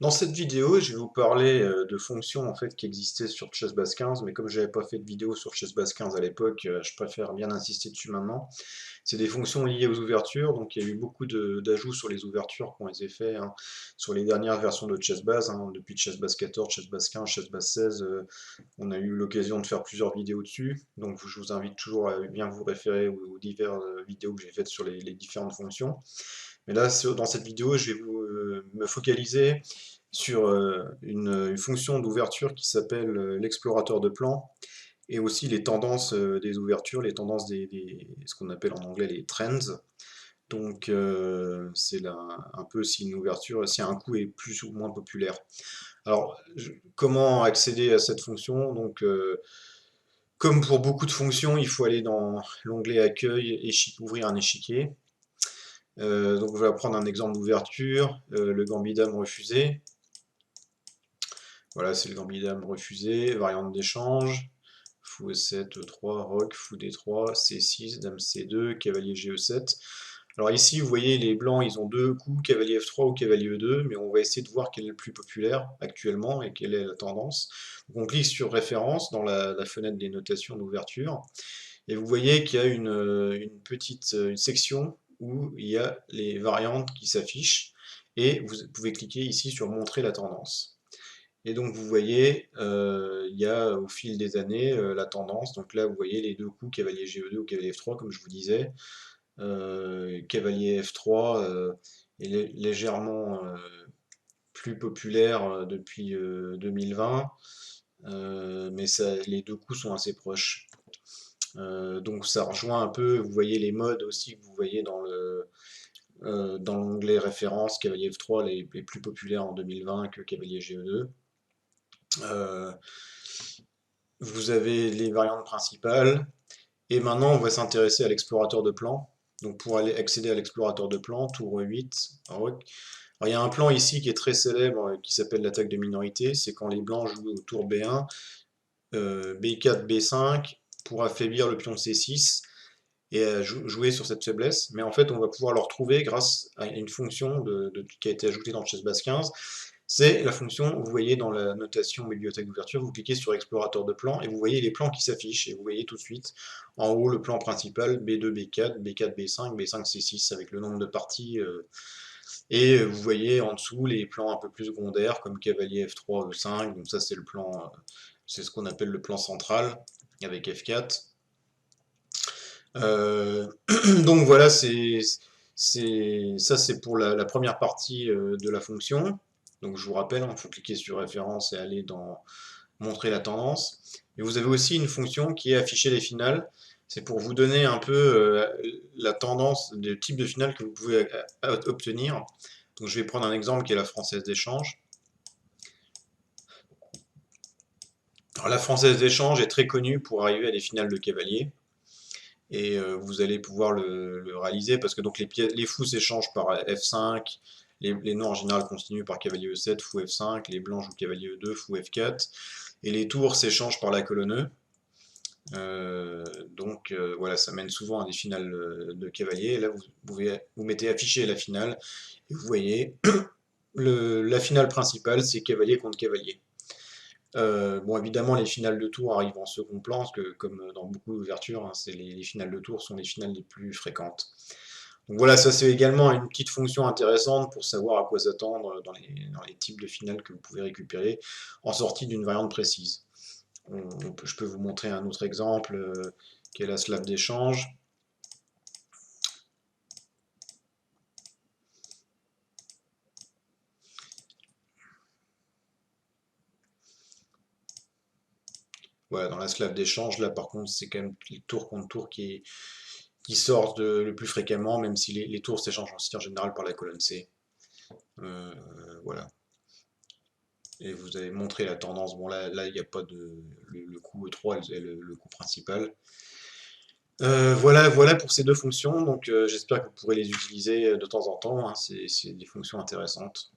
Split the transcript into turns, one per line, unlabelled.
Dans cette vidéo, je vais vous parler de fonctions en fait qui existaient sur Chessbase 15, mais comme j'avais pas fait de vidéo sur Chessbase 15 à l'époque, je préfère bien insister dessus maintenant. C'est des fonctions liées aux ouvertures, donc il y a eu beaucoup d'ajouts sur les ouvertures qui ont été faits hein, sur les dernières versions de Chessbase, hein, depuis Chessbase 14, Chessbase 15, Chessbase 16, on a eu l'occasion de faire plusieurs vidéos dessus, donc je vous invite toujours à bien vous référer aux diverses vidéos que j'ai faites sur les différentes fonctions. Mais là, dans cette vidéo, je vais me focaliser sur une fonction d'ouverture qui s'appelle l'explorateur de plans et aussi les tendances des ouvertures, les tendances ce qu'on appelle en anglais les trends. Donc c'est là un peu si une ouverture, si un coup est plus ou moins populaire. Alors comment accéder à cette fonction? Donc comme pour beaucoup de fonctions, il faut aller dans l'onglet accueil et ouvrir un échiquier. Donc je vais prendre un exemple d'ouverture, le gambit dame refusé. Voilà, c'est le gambit dame refusé, variante d'échange, fou E7, E3, roc, fou D3, C6, dame C2, cavalier GE7. Alors ici, vous voyez, les blancs, ils ont deux coups, cavalier F3 ou cavalier E2, mais on va essayer de voir quel est le plus populaire actuellement et quelle est la tendance. Donc on clique sur référence dans la fenêtre des notations d'ouverture, et vous voyez qu'il y a une petite une section où il y a les variantes qui s'affichent, et vous pouvez cliquer ici sur montrer la tendance. Et donc vous voyez, il y a au fil des années la tendance. Donc là vous voyez les deux coups cavalier GE2 ou cavalier F3 comme je vous disais. Cavalier F3 est légèrement plus populaire depuis 2020, mais les deux coups sont assez proches. Donc ça rejoint un peu, vous voyez les modes aussi que vous voyez dans l'onglet référence, cavalier F3 les plus populaires en 2020 que cavalier GE2. Vous avez les variantes principales, et maintenant on va s'intéresser à l'explorateur de plans. Donc pour aller accéder à l'explorateur de plans, tour 8, roc. Alors il y a un plan ici qui est très célèbre qui s'appelle l'attaque de minorité, c'est quand les blancs jouent au tour B1, B4, B5 pour affaiblir le pion C6 et jouer sur cette faiblesse. Mais en fait on va pouvoir le retrouver grâce à une fonction qui a été ajoutée dans Chessbase 15. C'est la fonction, vous voyez dans la notation bibliothèque d'ouverture, vous cliquez sur explorateur de plans et vous voyez les plans qui s'affichent. Et vous voyez tout de suite en haut le plan principal B2, B4, B4, B5, B5, C6 avec le nombre de parties. Et vous voyez en dessous les plans un peu plus secondaires comme cavalier F3, E5. Donc ça c'est le plan, c'est ce qu'on appelle le plan central avec F4. Donc voilà, ça c'est pour la première partie de la fonction. Donc je vous rappelle, il faut cliquer sur référence et aller dans montrer la tendance. Et vous avez aussi une fonction qui est afficher les finales. C'est pour vous donner un peu la tendance, le type de finale que vous pouvez obtenir. Donc je vais prendre un exemple qui est la française d'échange. Alors la française d'échange est très connue pour arriver à des finales de cavalier. Et vous allez pouvoir le réaliser parce que donc les fous s'échangent par F5, les noirs en général continuent par cavalier E7, fou F5, les blancs jouent cavalier E2, fou F4, et les tours s'échangent par la colonne E. Donc voilà, ça mène souvent à des finales de cavalier. Et là, vous mettez afficher la finale, et vous voyez, la finale principale, c'est cavalier contre cavalier. Bon, évidemment, les finales de tour arrivent en second plan, parce que comme dans beaucoup d'ouvertures, hein, les finales de tour sont les finales les plus fréquentes. Donc voilà, ça c'est également une petite fonction intéressante pour savoir à quoi s'attendre dans les types de finales que vous pouvez récupérer en sortie d'une variante précise. Je peux vous montrer un autre exemple qui est la slave d'échange. Voilà, dans la slave d'échange, là par contre, c'est quand même le tour contre tour qui sort le plus fréquemment, même si les tours s'échangent en général par la colonne C. Voilà. Et vous avez montré la tendance. Bon, là il n'y a pas le coup E3 est le coup principal. Voilà pour ces deux fonctions. Donc, j'espère que vous pourrez les utiliser de temps en temps, hein. C'est des fonctions intéressantes.